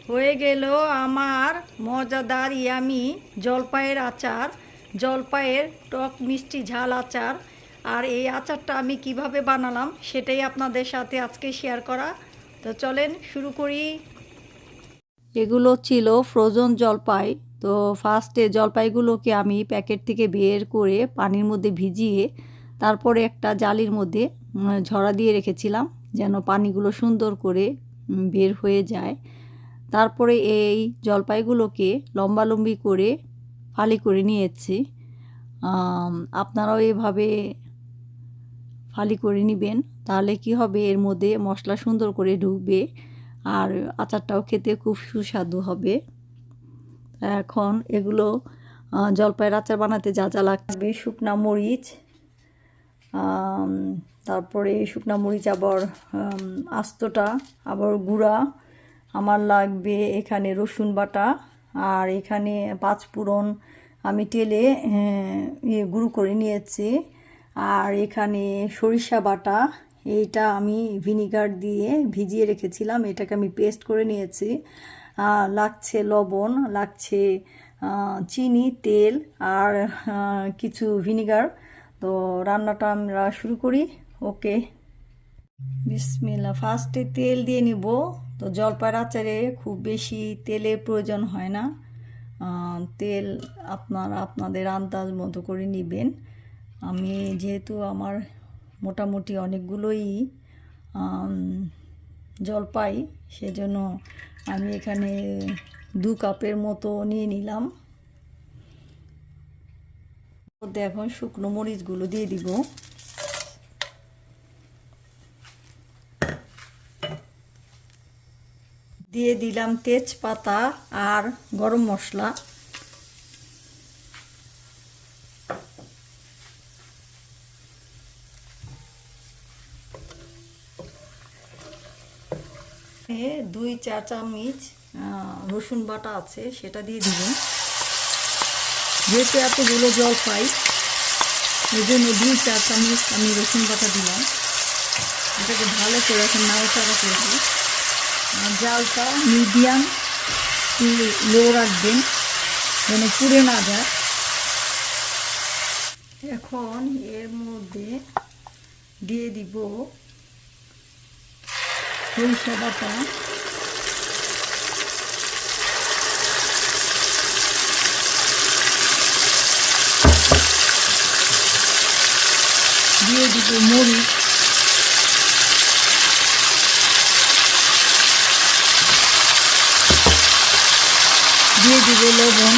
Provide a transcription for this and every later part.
হয়ে গেল আমার মজাদার ইয়ামি জলপাইয়ের আচার, জলপাইয়ের টক মিষ্টি ঝাল আচার। আর এই আচারটা আমি কিভাবে বানালাম সেটাই আপনাদের সাথে আজকে শেয়ার করা। তো চলেন শুরু করি। এগুলো ছিল ফ্রোজেন জলপাই। তো ফার্স্টে জলপাইগুলোকে আমি প্যাকেট থেকে বের করে পানির মধ্যে ভিজিয়ে তারপরে একটা জালির মধ্যে ঝরা দিয়ে রেখেছিলাম যেন পানিগুলো সুন্দর করে বের হয়ে যায়। তারপরে এই জলপাইগুলোকে লম্বালম্বি করে ফালি করে নিয়েছি। আপনারাও এভাবে ফালি করে নেবেন, তাহলে কি হবে, এর মধ্যে মশলা সুন্দর করে ঢুকবে আর আচারটাও খেতে খুব সুস্বাদু হবে। এখন এগুলো জলপাইয়ের আচার বানাতে যা যা লাগবে: শুকনা মরিচ, তারপরে শুকনা মরিচ আবার আস্তটা আবার গুঁড়া, আমার লাগবে এখানে রসুন বাটা, আর এখানে 5 ফোড়ন আমি তেলে গুঁড়ো করে নিয়েছি, আর এখানে সরিষা বাটা, এইটা আমি ভিনিগার দিয়ে ভিজিয়ে রেখেছিলাম, এটাকে আমি পেস্ট করে নিয়েছি। লাগছে লবণ, লাগছে চিনি, তেল আর কিছু ভিনিগার। তো রান্নাটা আমরা শুরু করি। ওকে, বিসমিল্লাহ। ফার্স্টে তেল দিয়ে নিব। তো জলপাইয়ের আচারে খুব বেশি তেলের প্রয়োজন হয় না, তেল আপনাদের আন্দাজ মতো করে নেবেন। আমি যেহেতু আমার মোটামুটি অনেকগুলোই জলপাই, সেজন্য আমি এখানে 2 কাপের মতো নিয়ে নিলাম। এখন শুকনো মরিচগুলো দিয়ে দিব। দিয়ে দিলাম তেজপাতা আর গরম মশলা। এ 2-4 চামচ রসুন বাটা আছে, সেটা দিয়ে দিব। যেহেতু এতগুলো জলপাই, এই জন্য 2-4 চামচ আমি রসুন বাটা দিলাম। এটাকে ভালো করে এখন নাড়াচাড়া করব। জালটা মিডিয়াম লো রাখবেন যেন পুড়ে না যায়। এখন এর মধ্যে দিয়ে দিব সরিষা বাটা, দিয়ে দিব মরিচ, দিয়ে দিব লবণ,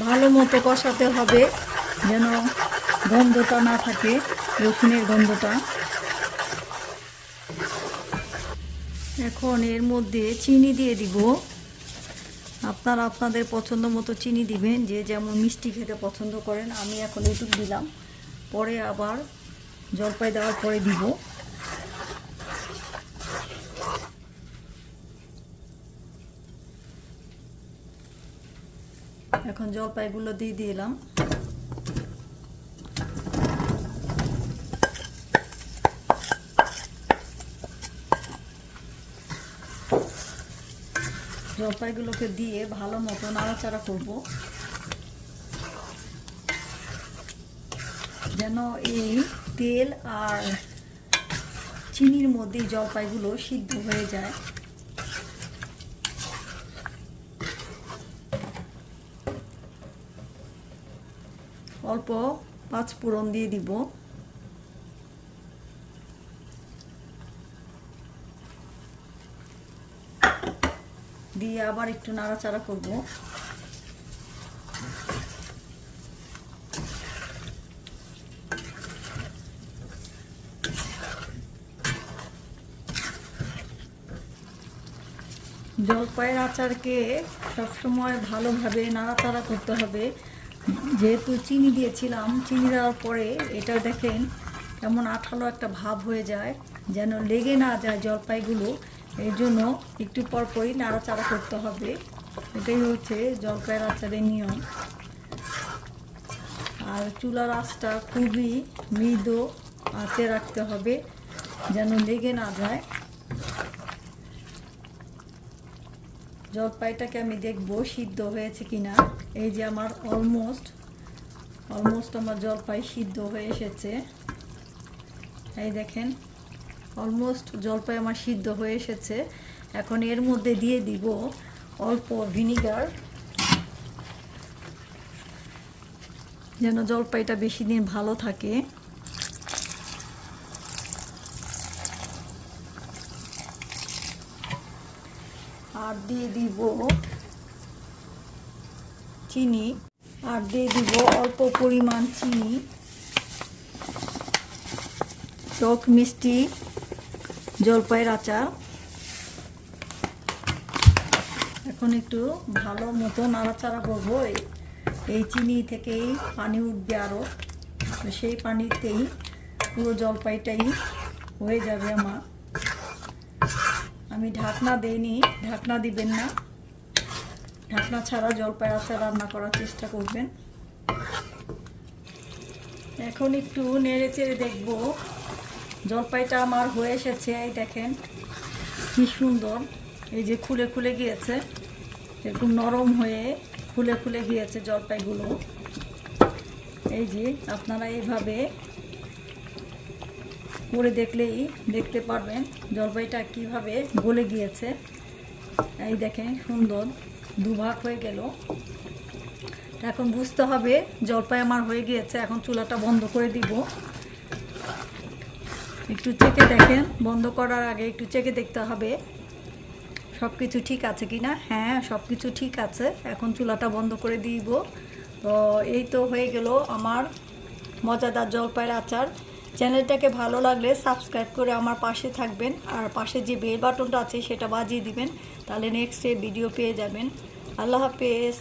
ভালো মতো কষাতে হবে যেন গন্ধটা না থাকে, রসুনের গন্ধটা। এখন এর মধ্যে চিনি দিয়ে দিব। আপনারা আপনাদের পছন্দ মতো চিনি দিবেন, যে যেমন মিষ্টি খেতে পছন্দ করেন। আমি এখন এইটুকু দিলাম, পরে আবার জলপাই দেওয়ার পরে দিব। এখন জলপাইগুলো দিয়ে দিলাম। জলপাইগুলোকে দিয়ে ভালো মতো নাড়াচাড়া করব যেন এই তেল আর চিনির মধ্যে জলপাইগুলো সিদ্ধ হয়ে যায়। অল্প 5 ফোড়ন দিয়ে দিব। দিয়ে আবার একটু নাড়াচাড়া করব। জলপাইয়ের আচারকে সবসময় ভালোভাবে নাড়াচাড়া করতে হবে। যেহেতু চিনি দিয়েছিলাম, চিনি দেওয়ার পরে এটা দেখেন এমন আঠালো একটা ভাব হয়ে যায়, যেন লেগে না যায় জলপাইগুলো। এই জন্য একটু পরপরই নাড়াচাড়া করতে হবে। এটাই হচ্ছে জলপাইয়ের আচারের নিয়ম। আর চুলার আঁচটা খুবই মৃদু আঁচে রাখতে হবে, যেন লেগে না যায়। জলপাইটাকে আমি দেখবো সিদ্ধ হয়েছে কিনা। এই যে আমার অলমোস্ট আমার জলপাই সিদ্ধ হয়ে এসেছে। এই দেখেন, অলমোস্ট জলপাই আমার সিদ্ধ হয়ে এসেছে। এখন এর মধ্যে দিয়ে দিব অল্প ভিনিগার, যেন জলপাইটা বেশি দিন ভালো থাকে। আর দিয়ে দিব চিনি, আর দিয়ে দিব অল্প পরিমাণ চিনি। টক মিষ্টি জলপাইয়ের আচার। এখন একটু ভালো মতো নাড়াচাড়া করবো। এই চিনি থেকেই পানি উঠবে আরও, সেই পানিতেই পুরো জলপাইটাই হয়ে যাবে আমার। আমি ঢাকনা দেইনি, ঢাকনা দিবেন না, ঢাকনা ছাড়া জলপাই আচার রান্না করার চেষ্টা করবেন। এখন একটু নেড়ে চেড়ে দেখবো জলপাইটা আমার হয়ে এসেছে। এই দেখেন কি সুন্দর, এই যে খুলে খুলে গিয়েছে, এরকম নরম হয়ে খুলে খুলে গিয়েছে জলপাইগুলো। এই যে আপনারা এইভাবে করে দেখলেই দেখতে পারবেন জলপাইটা কিভাবে গলে গিয়েছে। এই দেখেন সুন্দর দুভাগ হয়ে গেল। এখন বুঝতে হবে জলপাই আমার হয়ে গিয়েছে। এখন চুলাটা বন্ধ করে দিব। একটু চেখে দেখেন, বন্ধ করার আগে একটু চেখে দেখতে হবে সব কিছু ঠিক আছে কি না। হ্যাঁ, সব কিছু ঠিক আছে। এখন চুলাটা বন্ধ করে দিব। তো এই তো হয়ে গেল আমার মজাদার জলপাইয়ের আচার। চ্যানেলটাকে ভালো লাগলে সাবস্ক্রাইব করে আমার পাশে থাকবেন, আর পাশে যে বেল বাটনটা আছে সেটা বাজিয়ে দিবেন, তাহলে নেক্সট ভিডিও পেয়ে যাবেন। আল্লাহ হাফেজ।